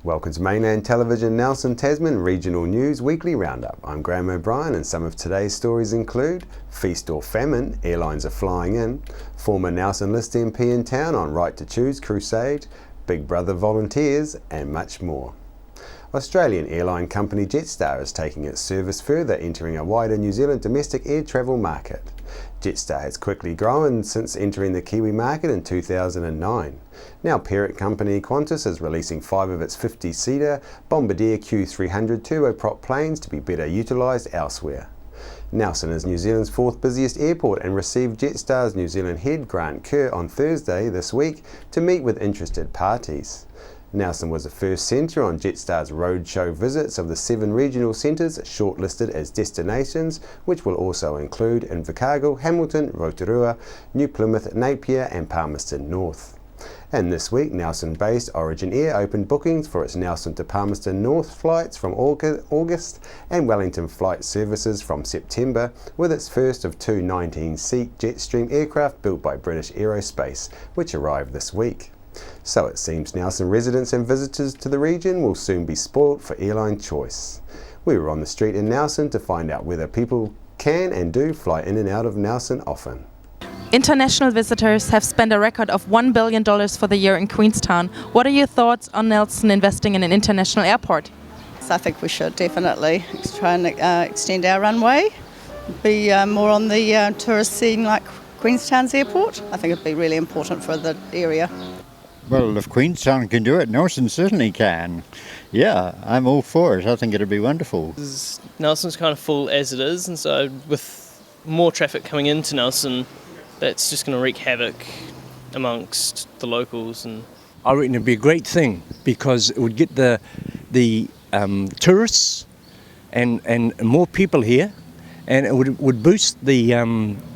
Welcome to Mainland Television Nelson Tasman Regional News Weekly Roundup. I'm Graham O'Brien and some of today's stories include Feast or Famine, airlines are flying in, former Nelson List MP in town on right to choose crusade, Big Brother volunteers and much more. Australian airline company Jetstar is taking its service further, entering a wider New Zealand domestic air travel market. Jetstar has quickly grown since entering the Kiwi market in 2009. Now parent company Qantas is releasing 5 of its 50-seater Bombardier Q300 turboprop planes to be better utilised elsewhere. Nelson is New Zealand's 4th busiest airport and received Jetstar's New Zealand head Grant Kerr on Thursday this week to meet with interested parties. Nelson was the first centre on Jetstar's roadshow visits of the 7 regional centres shortlisted as destinations, which will also include Invercargill, Hamilton, Rotorua, New Plymouth, Napier and Palmerston North. And this week, Nelson-based Origin Air opened bookings for its Nelson to Palmerston North flights from August and Wellington flight services from September, with its first of 2 19-seat Jetstream aircraft built by British Aerospace, which arrived this week. So it seems Nelson residents and visitors to the region will soon be spoilt for airline choice. We were on the street in Nelson to find out whether people can and do fly in and out of Nelson often. International visitors have spent a record of $1 billion for the year in Queenstown. What are your thoughts on Nelson investing in an international airport? I think we should definitely try and extend our runway, be more on the tourist scene like Queenstown's airport. I think it'd be really important for the area. Well, if Queenstown can do it, Nelson certainly can. Yeah, I'm all for it. I think it'd be wonderful. Nelson's kind of full as it is, and so with more traffic coming into Nelson, that's just going to wreak havoc amongst the locals. And I reckon it'd be a great thing because it would get the tourists and more people here, and it would boost the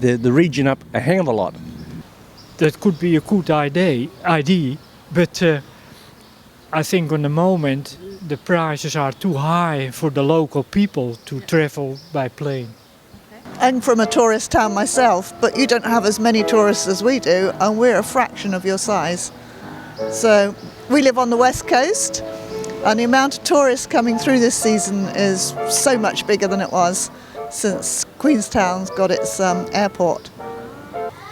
region up a hell of a lot. That could be a good idea, but I think on the moment the prices are too high for the local people to travel by plane. I'm from a tourist town myself, but you don't have as many tourists as we do, and we're a fraction of your size. So we live on the west coast, and the amount of tourists coming through this season is so much bigger than it was since Queenstown's got its airport.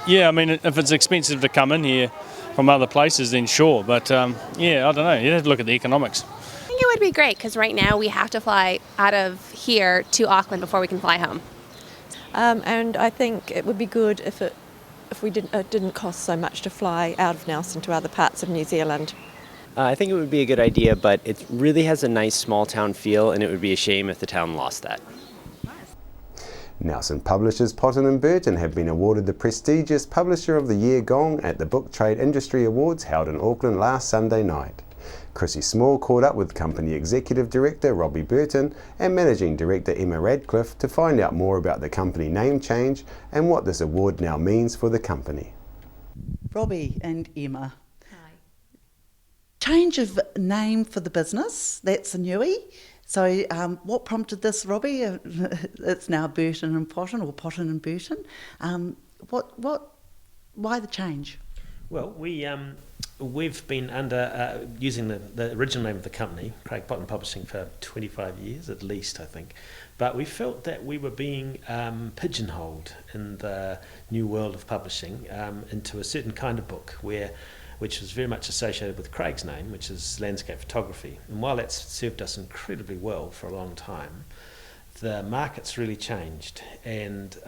Yeah, I mean, if it's expensive to come in here from other places, then sure. But yeah, I don't know. You have to look at the economics. I think it would be great because right now we have to fly out of here to Auckland before we can fly home. And I think it would be good if it didn't cost so much to fly out of Nelson to other parts of New Zealand. I think it would be a good idea, but it really has a nice small town feel, and it would be a shame if the town lost that. Nelson publishers Potton & Burton have been awarded the prestigious Publisher of the Year gong at the Book Trade Industry Awards held in Auckland last Sunday night. Chrissy Small caught up with Company Executive Director Robbie Burton and Managing Director Emma Radcliffe to find out more about the company name change and what this award now means for the company. Robbie and Emma. Hi. Change of name for the business, that's a newie. So what prompted this, Robbie? It's now Burton and Potton, or Potton and Burton. Why the change? Well, we've been under using the original name of the company, Craig Potton Publishing, for 25 years at least, I think. But we felt that we were being pigeonholed in the new world of publishing into a certain kind of book which was very much associated with Craig's name, which is landscape photography. And while that's served us incredibly well for a long time, the market's really changed, and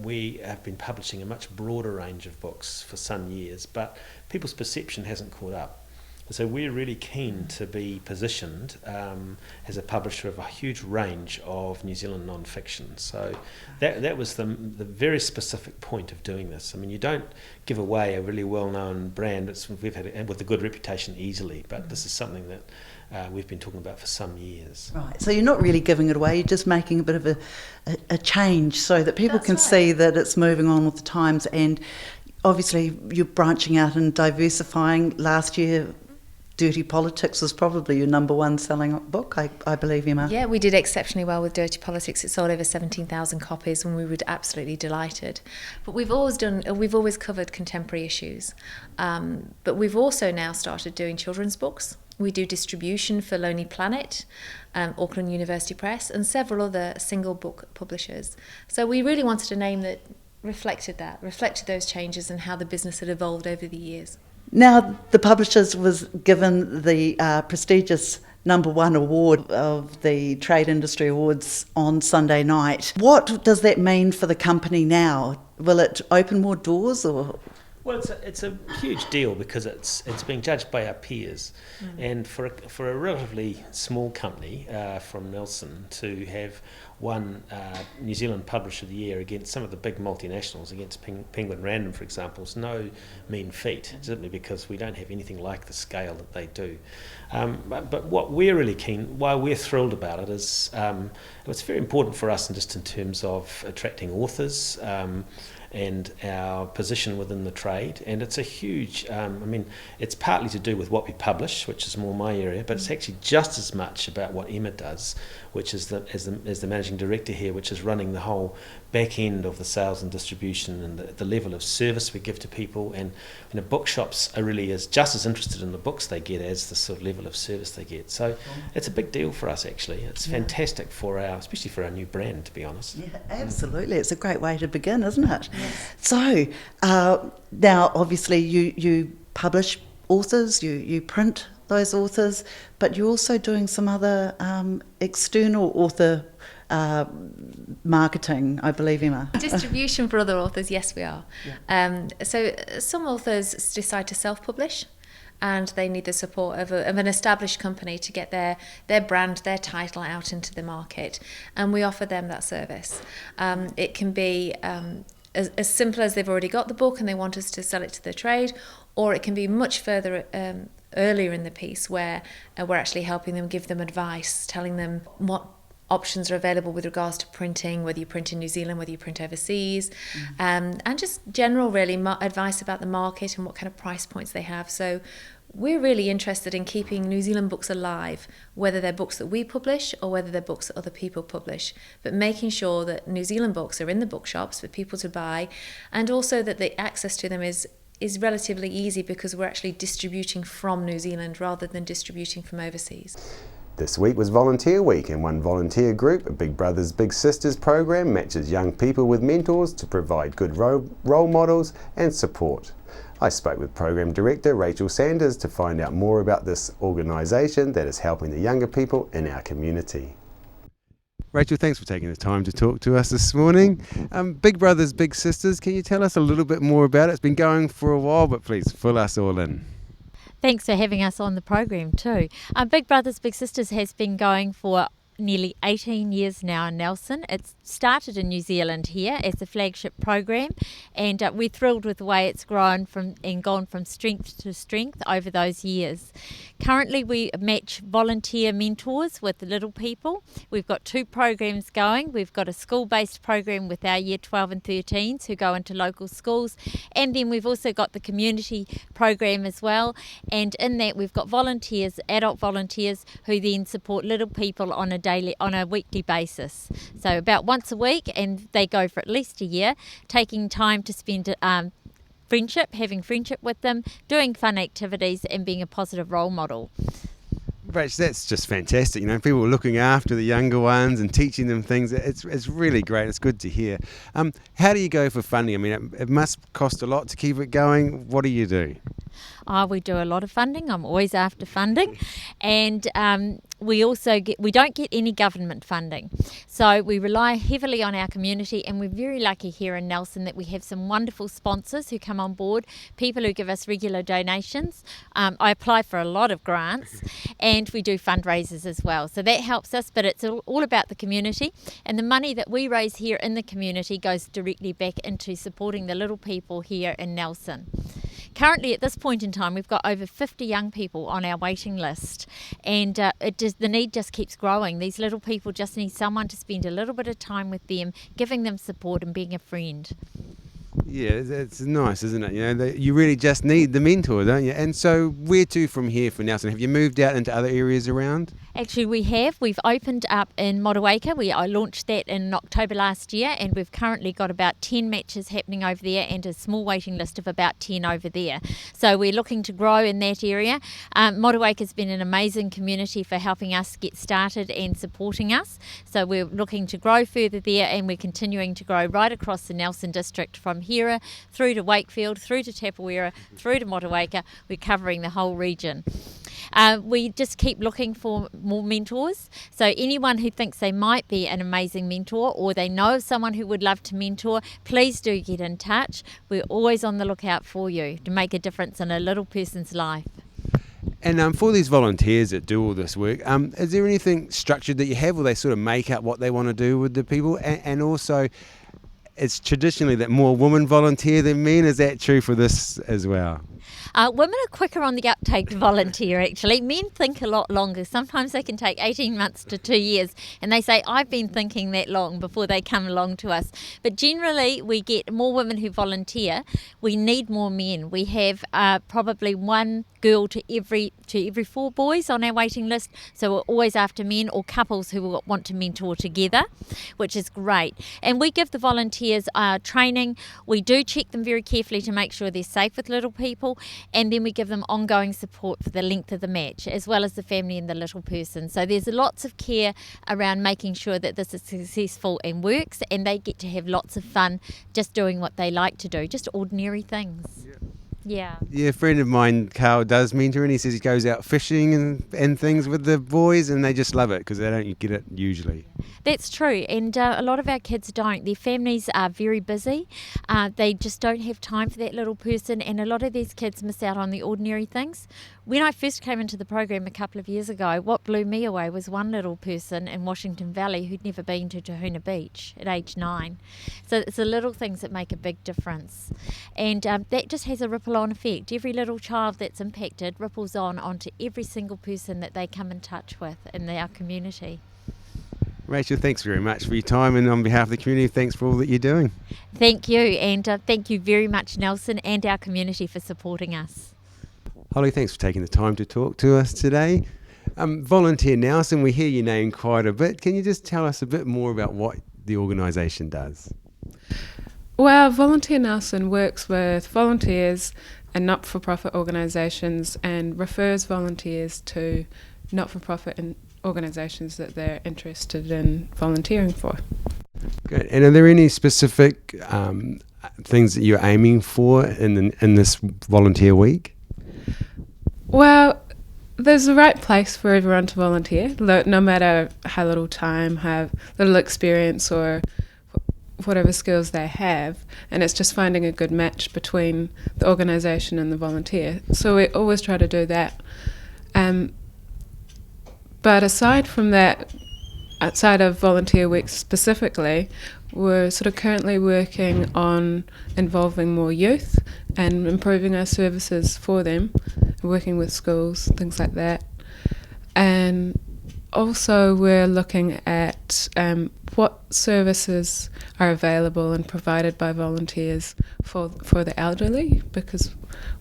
we have been publishing a much broader range of books for some years, but people's perception hasn't caught up. So we're really keen to be positioned as a publisher of a huge range of New Zealand non-fiction. So that was the very specific point of doing this. I mean, you don't give away a really well-known brand we've had with a good reputation easily, but this is something that we've been talking about for some years. Right, so you're not really giving it away, you're just making a bit of a change so that people can see that it's moving on with the times, and obviously you're branching out and diversifying. Last year, Dirty Politics was probably your number one selling book, I believe, Emma. Yeah, we did exceptionally well with Dirty Politics. It sold over 17,000 copies and we were absolutely delighted. But we've always covered contemporary issues. But we've also now started doing children's books. We do distribution for Lonely Planet, Auckland University Press, and several other single book publishers. So we really wanted a name that reflected those changes and how the business had evolved over the years. Now, the Publishers was given the prestigious #1 award of the Trade Industry Awards on Sunday night. What does that mean for the company now? Will it open more doors or...? Well, it's a huge deal because it's being judged by our peers, and for a relatively small company from Nelson to have won New Zealand Publisher of the Year against some of the big multinationals, against Penguin Random, for example, is no mean feat, simply because we don't have anything like the scale that they do. But what we're really why we're thrilled about it is it's very important for us just in terms of attracting authors, and our position within the trade, and it's a huge, it's partly to do with what we publish, which is more my area, but it's actually just as much about what Emma does, which is as the managing director here, which is running the whole back end of the sales and distribution and the level of service we give to people. And bookshops are really just as interested in the books they get as the sort of level of service they get. So it's a big deal for us, actually. It's fantastic especially for our new brand, to be honest. Yeah, absolutely. It's a great way to begin, isn't it? Yes. So now, obviously, you publish authors, you print those authors, but you're also doing some other external author marketing, I believe, Emma. Distribution for other authors, yes, we are. Yeah. So some authors decide to self-publish, and they need the support of an established company to get their brand, their title out into the market, and we offer them that service. It can be as simple as they've already got the book and they want us to sell it to the trade, or it can be much further earlier in the piece where we're actually helping them, give them advice, telling them what options are available with regards to printing, whether you print in New Zealand, whether you print overseas, and just general really advice about the market and what kind of price points they have. So we're really interested in keeping New Zealand books alive, whether they're books that we publish or whether they're books that other people publish, but making sure that New Zealand books are in the bookshops for people to buy, and also that the access to them is relatively easy because we're actually distributing from New Zealand rather than distributing from overseas. This week was Volunteer Week, and one volunteer group, a Big Brothers Big Sisters program, matches young people with mentors to provide good role models and support. I spoke with Program Director Rachel Sanders to find out more about this organisation that is helping the younger people in our community. Rachel, thanks for taking the time to talk to us this morning. Big Brothers Big Sisters, can you tell us a little bit more about it? It's been going for a while, but please fill us all in. Thanks for having us on the program too. Big Brothers Big Sisters has been going for nearly 18 years now in Nelson. It started in New Zealand here as a flagship program, and we're thrilled with the way it's grown and gone from strength to strength over those years. Currently we match volunteer mentors with little people. We've got 2 programs going. We've got a school-based program with our year 12 and 13s who go into local schools, and then we've also got the community program as well, and in that we've got volunteers, adult volunteers, who then support little people on a weekly basis. So about once a week, and they go for at least a year, taking time to spend having friendship with them, doing fun activities and being a positive role model. Rach, that's just fantastic. People looking after the younger ones and teaching them things. It's really great. It's good to hear. How do you go for funding? It must cost a lot to keep it going. What do you do? We do a lot of funding. I'm always after funding, and we don't get any government funding, so we rely heavily on our community, and we're very lucky here in Nelson that we have some wonderful sponsors who come on board, people who give us regular donations. I apply for a lot of grants, and we do fundraisers as well, so that helps us, but it's all about the community, and the money that we raise here in the community goes directly back into supporting the little people here in Nelson. Currently at this point in time we've got over 50 young people on our waiting list, and the need just keeps growing. These little people just need someone to spend a little bit of time with them, giving them support and being a friend. Yeah, it's nice, isn't it? You know, you really just need the mentor, don't you? And so, where to from here for Nelson? Have you moved out into other areas around? Actually, we have. We've opened up in Motueka. I launched that in October last year, and we've currently got about 10 matches happening over there and a small waiting list of about 10 over there. So we're looking to grow in that area. Motueka's been an amazing community for helping us get started and supporting us. So we're looking to grow further there, and we're continuing to grow right across the Nelson district from Hira through to Wakefield, through to Tapawera, through to Motueka. We're covering the whole region. We just keep looking for more mentors. So anyone who thinks they might be an amazing mentor, or they know of someone who would love to mentor, please do get in touch. We're always on the lookout for you to make a difference in a little person's life. And for these volunteers that do all this work, is there anything structured that you have, or they sort of make up what they want to do with the people? And also, it's traditionally that more women volunteer than men. Is that true for this as well? Women are quicker on the uptake to volunteer, actually. Men think a lot longer. Sometimes they can take 18 months to 2 years, and they say, I've been thinking that long before they come along to us. But generally, we get more women who volunteer. We need more men. We have probably one girl to every 4 boys on our waiting list, so we're always after men or couples who want to mentor together, which is great. And we give the volunteers training. We do check them very carefully to make sure they're safe with little people, and then we give them ongoing support for the length of the match, as well as the family and the little person. So there's lots of care around making sure that this is successful and works, and they get to have lots of fun just doing what they like to do, just ordinary things. Yeah. Yeah, a friend of mine, Carl, does mentor, and he says he goes out fishing and things with the boys, and they just love it because they don't get it usually. That's true, and a lot of our kids don't. Their families are very busy. They just don't have time for that little person, and a lot of these kids miss out on the ordinary things. When I first came into the program a couple of years ago, what blew me away was one little person in Washington Valley who'd never been to Tahuna Beach at age 9. So it's the little things that make a big difference, and that just has a ripple-on effect. Every little child that's impacted ripples onto every single person that they come in touch with in our community. Rachel, thanks very much for your time, and on behalf of the community, thanks for all that you're doing. Thank you, and thank you very much, Nelson, and our community for supporting us. Holly, thanks for taking the time to talk to us today. Volunteer Nelson, we hear your name quite a bit. Can you just tell us a bit more about what the organisation does? Well, Volunteer Nelson works with volunteers and not-for-profit organisations and refers volunteers to not-for-profit organisations that they're interested in volunteering for. Good. And are there any specific things that you're aiming for in this volunteer week? Well, there's the right place for everyone to volunteer, no matter how little time, how little experience or whatever skills they have, and it's just finding a good match between the organisation and the volunteer. So we always try to do that. But aside from that, outside of Volunteer Week specifically, we're sort of currently working on involving more youth and improving our services for them, working with schools, things like that. And also we're looking at what services are available and provided by volunteers for the elderly, because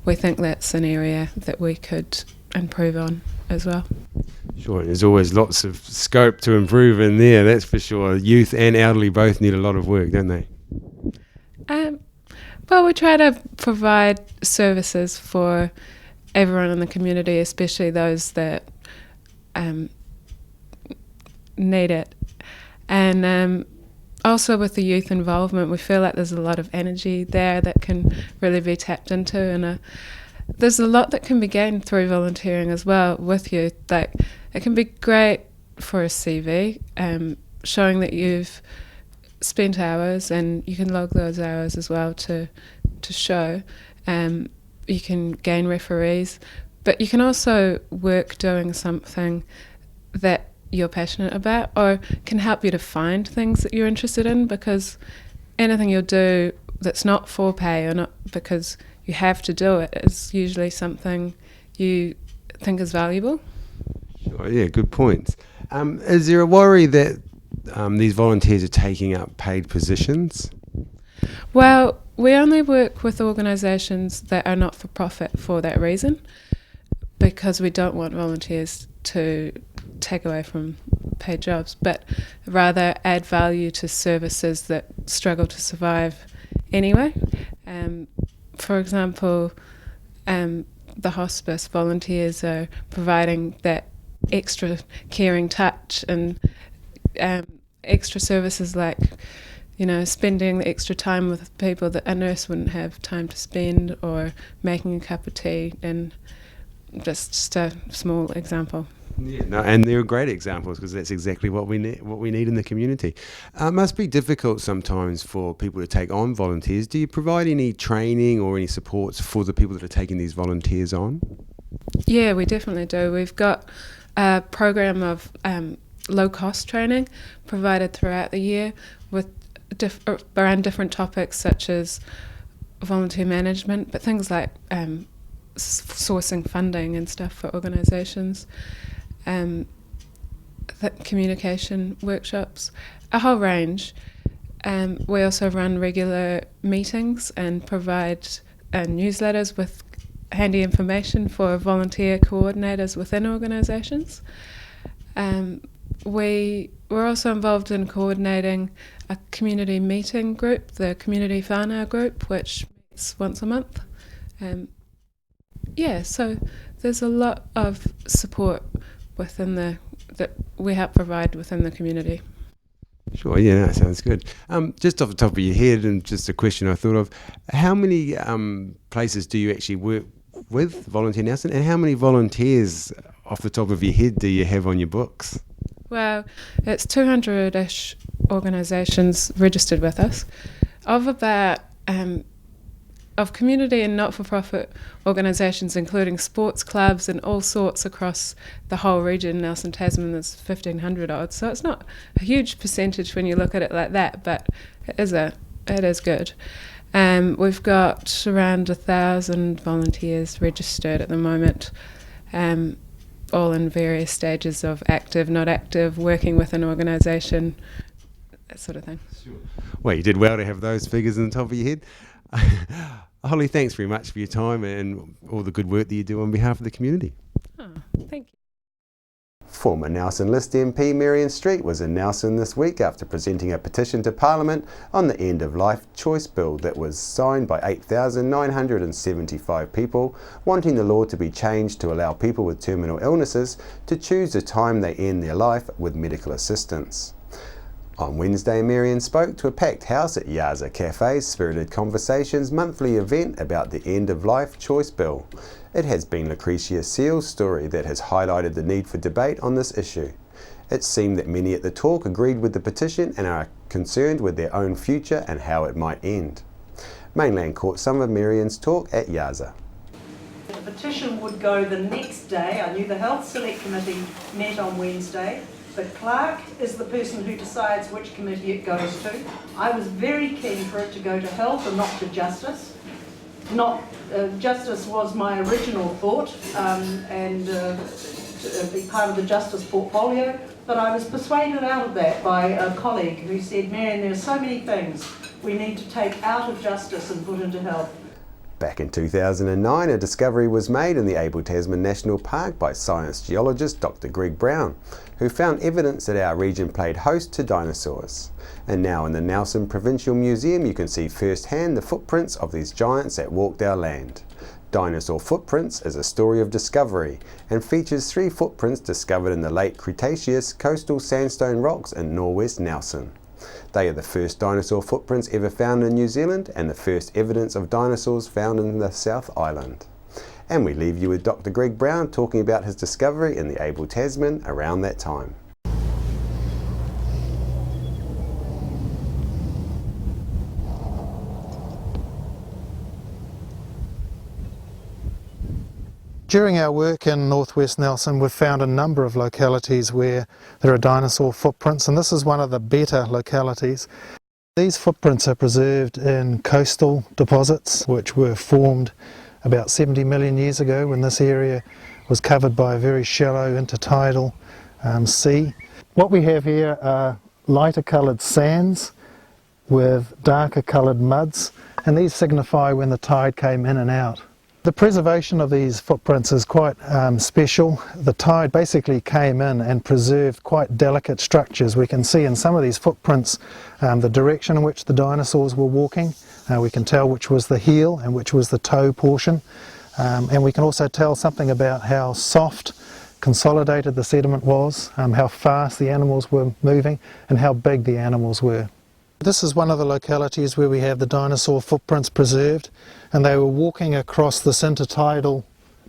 we think that's an area that we could improve on as well. Sure, there's always lots of scope to improve in there, that's for sure. Youth and elderly both need a lot of work, don't they? Well, we try to provide services for everyone in the community, especially those that need it. And also with the youth involvement, we feel like there's a lot of energy there that can really be tapped into, and there's a lot that can be gained through volunteering as well with youth. Like, it can be great for a CV, showing that you've spent hours, and you can log those hours as well to show. You can gain referees, but you can also work doing something that you're passionate about, or can help you to find things that you're interested in, because anything you'll do that's not for pay or not because you have to do it is usually something you think is valuable. Sure, yeah, good points. Is there a worry that these volunteers are taking up paid positions? Well, We only work with organisations that are not for profit for that reason, because we don't want volunteers to take away from paid jobs, but rather add value to services that struggle to survive anyway. For example, the hospice volunteers are providing that extra caring touch and extra services like, you know, spending the extra time with people that a nurse wouldn't have time to spend, or making a cup of tea, and just a small example. Yeah, no, and they're great examples, because that's exactly what we need in the community. It must be difficult sometimes for people to take on volunteers. Do you provide any training or any supports for the people that are taking these volunteers on? Yeah, we definitely do. We've got a program of low-cost training provided throughout the year with around different topics such as volunteer management, but things like sourcing funding and stuff for organisations, communication workshops, a whole range. We also run regular meetings and provide newsletters with handy information for volunteer coordinators within organisations. We're also involved in coordinating a community meeting group, the Community Whānau group, which meets once a month. So there's a lot of support that we help provide within the community. Sure, yeah, that sounds good. Just off the top of your head, and just a question I thought of, how many places do you actually work with, Volunteer Nelson, and how many volunteers off the top of your head do you have on your books? Well, it's 200-ish organisations registered with us. Of community and not-for-profit organisations, including sports clubs and all sorts across the whole region, Nelson Tasman, there's 1,500 odd. So it's not a huge percentage when you look at it like that, but it is good. We've got around 1,000 volunteers registered at the moment, all in various stages of active, not active, working with an organisation, that sort of thing. Sure. Well, you did well to have those figures on the top of your head. Holly, thanks very much for your time and all the good work that you do on behalf of the community. Oh, thank you. Former Nelson List MP Marion Street was in Nelson this week after presenting a petition to Parliament on the End of Life Choice Bill that was signed by 8,975 people, wanting the law to be changed to allow people with terminal illnesses to choose the time they end their life with medical assistance. On Wednesday, Marion spoke to a packed house at Yaza Cafe's Spirited Conversations monthly event about the End of Life Choice Bill. It has been Lucretia Seal's story that has highlighted the need for debate on this issue. It seemed that many at the talk agreed with the petition and are concerned with their own future and how it might end. Mainland caught some of Marion's talk at Yaza. The petition would go the next day. I knew the Health Select Committee met on Wednesday, but Clark is the person who decides which committee it goes to. I was very keen for it to go to Health and not to Justice. Justice was my original thought, and to be part of the Justice portfolio, but I was persuaded out of that by a colleague who said, Marion, there are so many things we need to take out of Justice and put into Health. Back in 2009, a discovery was made in the Abel Tasman National Park by science geologist Dr. Greg Brown, who found evidence that our region played host to dinosaurs. And now in the Nelson Provincial Museum you can see firsthand the footprints of these giants that walked our land. Dinosaur Footprints is a story of discovery and features 3 footprints discovered in the late Cretaceous coastal sandstone rocks in northwest Nelson. They are the first dinosaur footprints ever found in New Zealand and the first evidence of dinosaurs found in the South Island. And we leave you with Dr. Greg Brown talking about his discovery in the Abel Tasman around that time. During our work in northwest Nelson, we've found a number of localities where there are dinosaur footprints, and this is one of the better localities. These footprints are preserved in coastal deposits which were formed about 70 million years ago when this area was covered by a very shallow intertidal sea. What we have here are lighter coloured sands with darker coloured muds, and these signify when the tide came in and out. The preservation of these footprints is quite special. The tide basically came in and preserved quite delicate structures. We can see in some of these footprints the direction in which the dinosaurs were walking. We can tell which was the heel and which was the toe portion. And we can also tell something about how soft, consolidated the sediment was, how fast the animals were moving, and how big the animals were. This is one of the localities where we have the dinosaur footprints preserved, and they were walking across this intertidal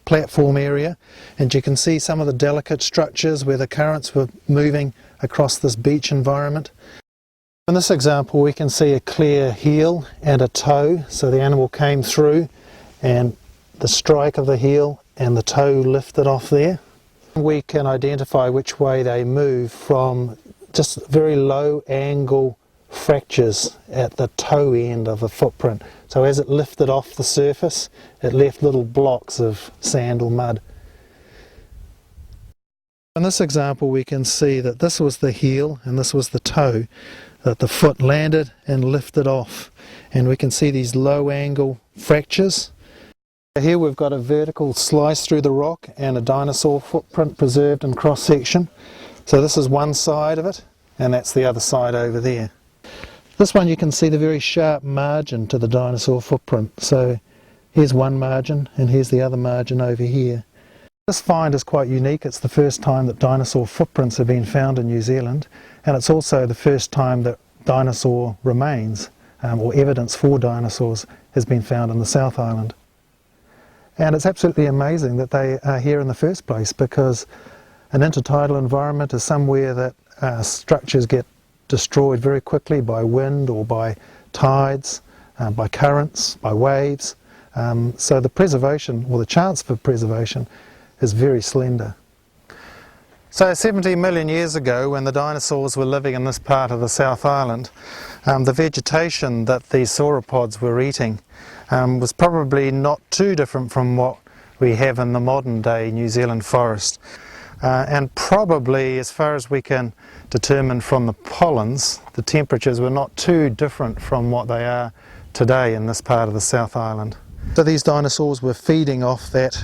platform area, and you can see some of the delicate structures where the currents were moving across this beach environment. In this example we can see a clear heel and a toe, so the animal came through and the strike of the heel and the toe lifted off there. We can identify which way they move from just very low angle fractures at the toe end of the footprint. So as it lifted off the surface, it left little blocks of sand or mud. In this example we can see that this was the heel and this was the toe, that the foot landed and lifted off, and we can see these low angle fractures. Here we've got a vertical slice through the rock and a dinosaur footprint preserved in cross section. So this is one side of it and that's the other side over there. This one you can see the very sharp margin to the dinosaur footprint. So here's one margin and here's the other margin over here. This find is quite unique. It's the first time that dinosaur footprints have been found in New Zealand, and it's also the first time that dinosaur remains or evidence for dinosaurs has been found in the South Island. And it's absolutely amazing that they are here in the first place, because an intertidal environment is somewhere that structures get destroyed very quickly by wind or by tides, by currents, by waves. So the preservation, or the chance for preservation, is very slender. So 70 million years ago, when the dinosaurs were living in this part of the South Island, the vegetation that these sauropods were eating was probably not too different from what we have in the modern day New Zealand forest. And probably, as far as we can determine from the pollens, the temperatures were not too different from what they are today in this part of the South Island. So these dinosaurs were feeding off that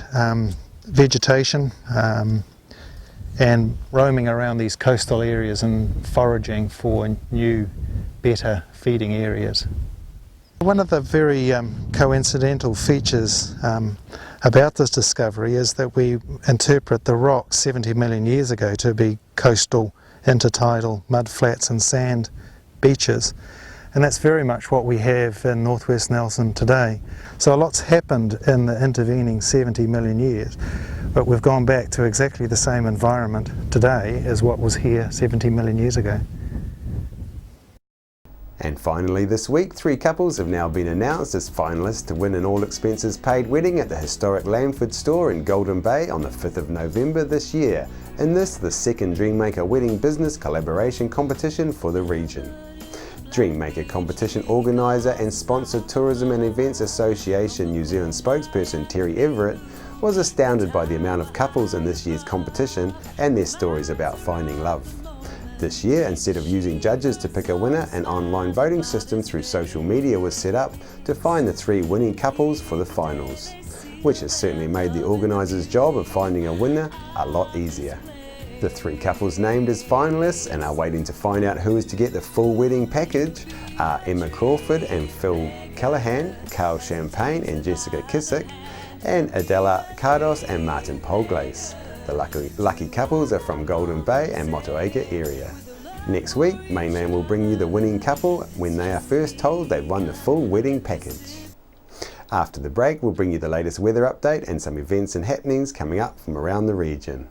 vegetation and roaming around these coastal areas and foraging for new, better feeding areas. One of the very coincidental features about this discovery is that we interpret the rocks 70 million years ago to be coastal, intertidal mudflats and sand beaches, and that's very much what we have in northwest Nelson today. So a lot's happened in the intervening 70 million years, but we've gone back to exactly the same environment today as what was here 70 million years ago. And finally this week, 3 couples have now been announced as finalists to win an all-expenses-paid wedding at the historic Lamford store in Golden Bay on the 5th of November this year, in this, the second Dreammaker Wedding Business Collaboration Competition for the region. Dreammaker competition organiser and sponsored Tourism and Events Association New Zealand spokesperson Terry Everett was astounded by the amount of couples in this year's competition and their stories about finding love. This year, instead of using judges to pick a winner, an online voting system through social media was set up to find the 3 winning couples for the finals, which has certainly made the organisers' job of finding a winner a lot easier. The 3 couples named as finalists and are waiting to find out who is to get the full wedding package are Emma Crawford and Phil Callahan, Carl Champagne and Jessica Kissick, and Adela Cardos and Martin Polglaze. The lucky couples are from Golden Bay and Motueka area. Next week, Mainland will bring you the winning couple when they are first told they've won the full wedding package. After the break, we'll bring you the latest weather update and some events and happenings coming up from around the region.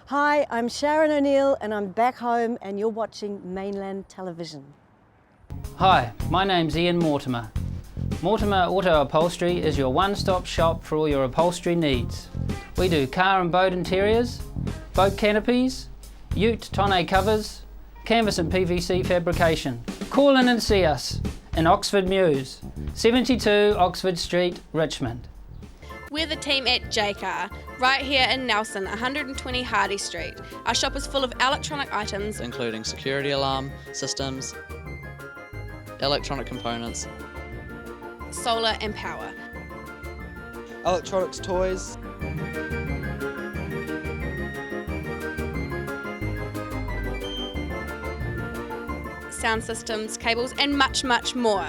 Hi, I'm Sharon O'Neill and I'm back home and you're watching Mainland Television. Hi, my name's Ian Mortimer. Mortimer Auto Upholstery is your one-stop shop for all your upholstery needs. We do car and boat interiors, boat canopies, ute tonneau covers, canvas and PVC fabrication. Call in and see us in Oxford Mews, 72 Oxford Street, Richmond. We're the team at Jaycar, right here in Nelson, 120 Hardy Street. Our shop is full of electronic items, including security alarm systems, electronic components, solar and power, electronics toys, sound systems, cables, and much, much more.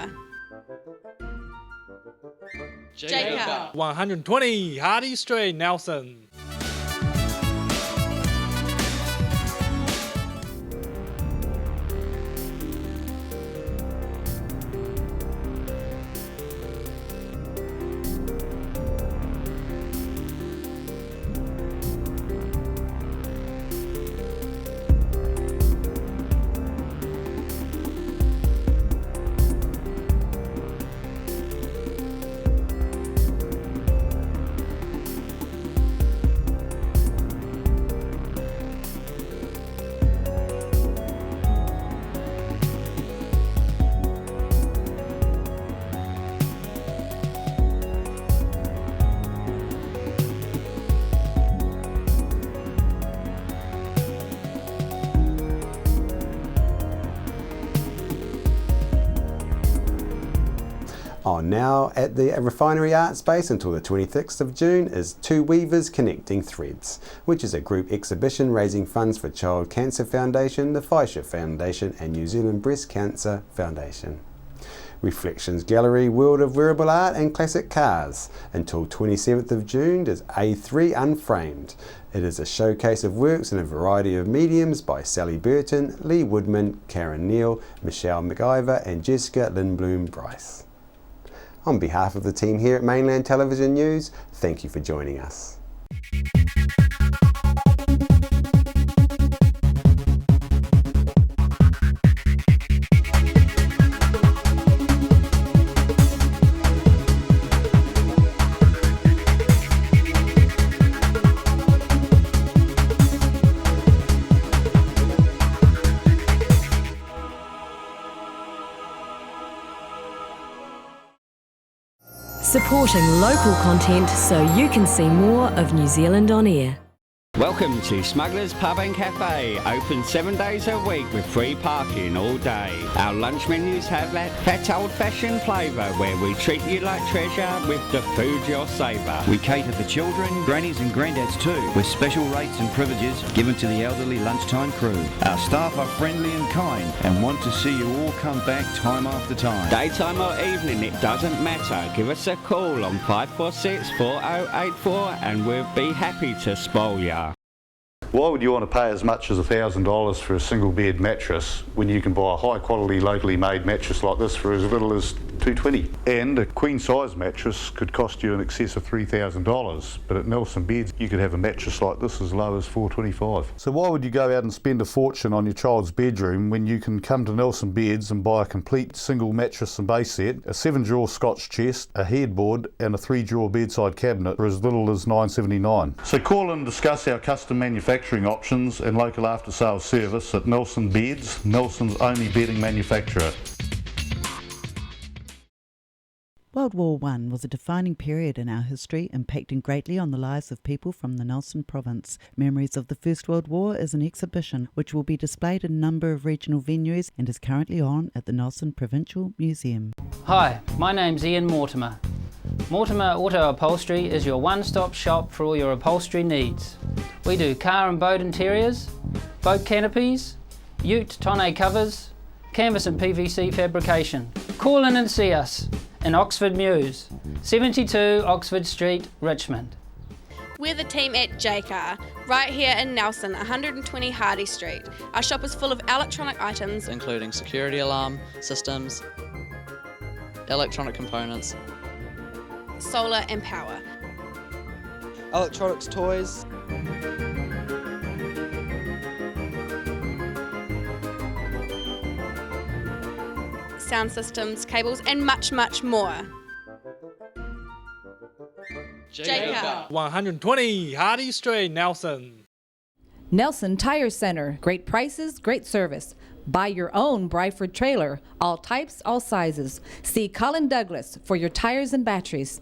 Jaycar. 120 Hardy Street, Nelson. Now at the Refinery Art Space until the 26th of June is Two Weavers Connecting Threads, which is a group exhibition raising funds for Child Cancer Foundation, the Fisher Foundation and New Zealand Breast Cancer Foundation. Reflections Gallery, World of Wearable Art and Classic Cars. Until 27th of June is A3 Unframed. It is a showcase of works in a variety of mediums by Sally Burton, Lee Woodman, Karen Neal, Michelle McIver and Jessica Lindblom Bryce. On behalf of the team here at Mainland Television News, thank you for joining us. Supporting local content so you can see more of New Zealand on air. Welcome to Smugglers Pub and Cafe, open 7 days a week with free parking all day. Our lunch menus have that old-fashioned flavour where we treat you like treasure with the food you'll savour. We cater for children, grannies and granddads too, with special rates and privileges given to the elderly lunchtime crew. Our staff are friendly and kind and want to see you all come back time after time. Daytime or evening, it doesn't matter. Give us a call on 546 4084 and we'll be happy to spoil ya. Why would you want to pay as much as $1,000 for a single bed mattress when you can buy a high quality locally made mattress like this for as little as $220? And a queen size mattress could cost you in excess of $3,000, but at Nelson Beds you could have a mattress like this as low as $425. So why would you go out and spend a fortune on your child's bedroom when you can come to Nelson Beds and buy a complete single mattress and base set, a 7-drawer Scotch chest, a headboard and a 3-drawer bedside cabinet for as little as $979? So call and discuss our custom manufacturing options and local after sales service at Nelson Beds, Nelson's only bedding manufacturer. World War I was a defining period in our history, impacting greatly on the lives of people from the Nelson province. Memories of the First World War is an exhibition which will be displayed in a number of regional venues and is currently on at the Nelson Provincial Museum. Hi, my name's Ian Mortimer. Mortimer Auto Upholstery is your one-stop shop for all your upholstery needs. We do car and boat interiors, boat canopies, ute tonneau covers, canvas and PVC fabrication. Call in and see us in Oxford Mews, 72 Oxford Street, Richmond. We're the team at Jaycar, right here in Nelson, 120 Hardy Street. Our shop is full of electronic items, including security alarm systems, electronic components, solar and power, electronics toys, sound systems, cables and much, much more. Jaycar. 120 Hardy Street, Nelson. Nelson Tire Center. Great prices, great service. Buy your own Bryford trailer. All types, all sizes. See Colin Douglas for your tires and batteries.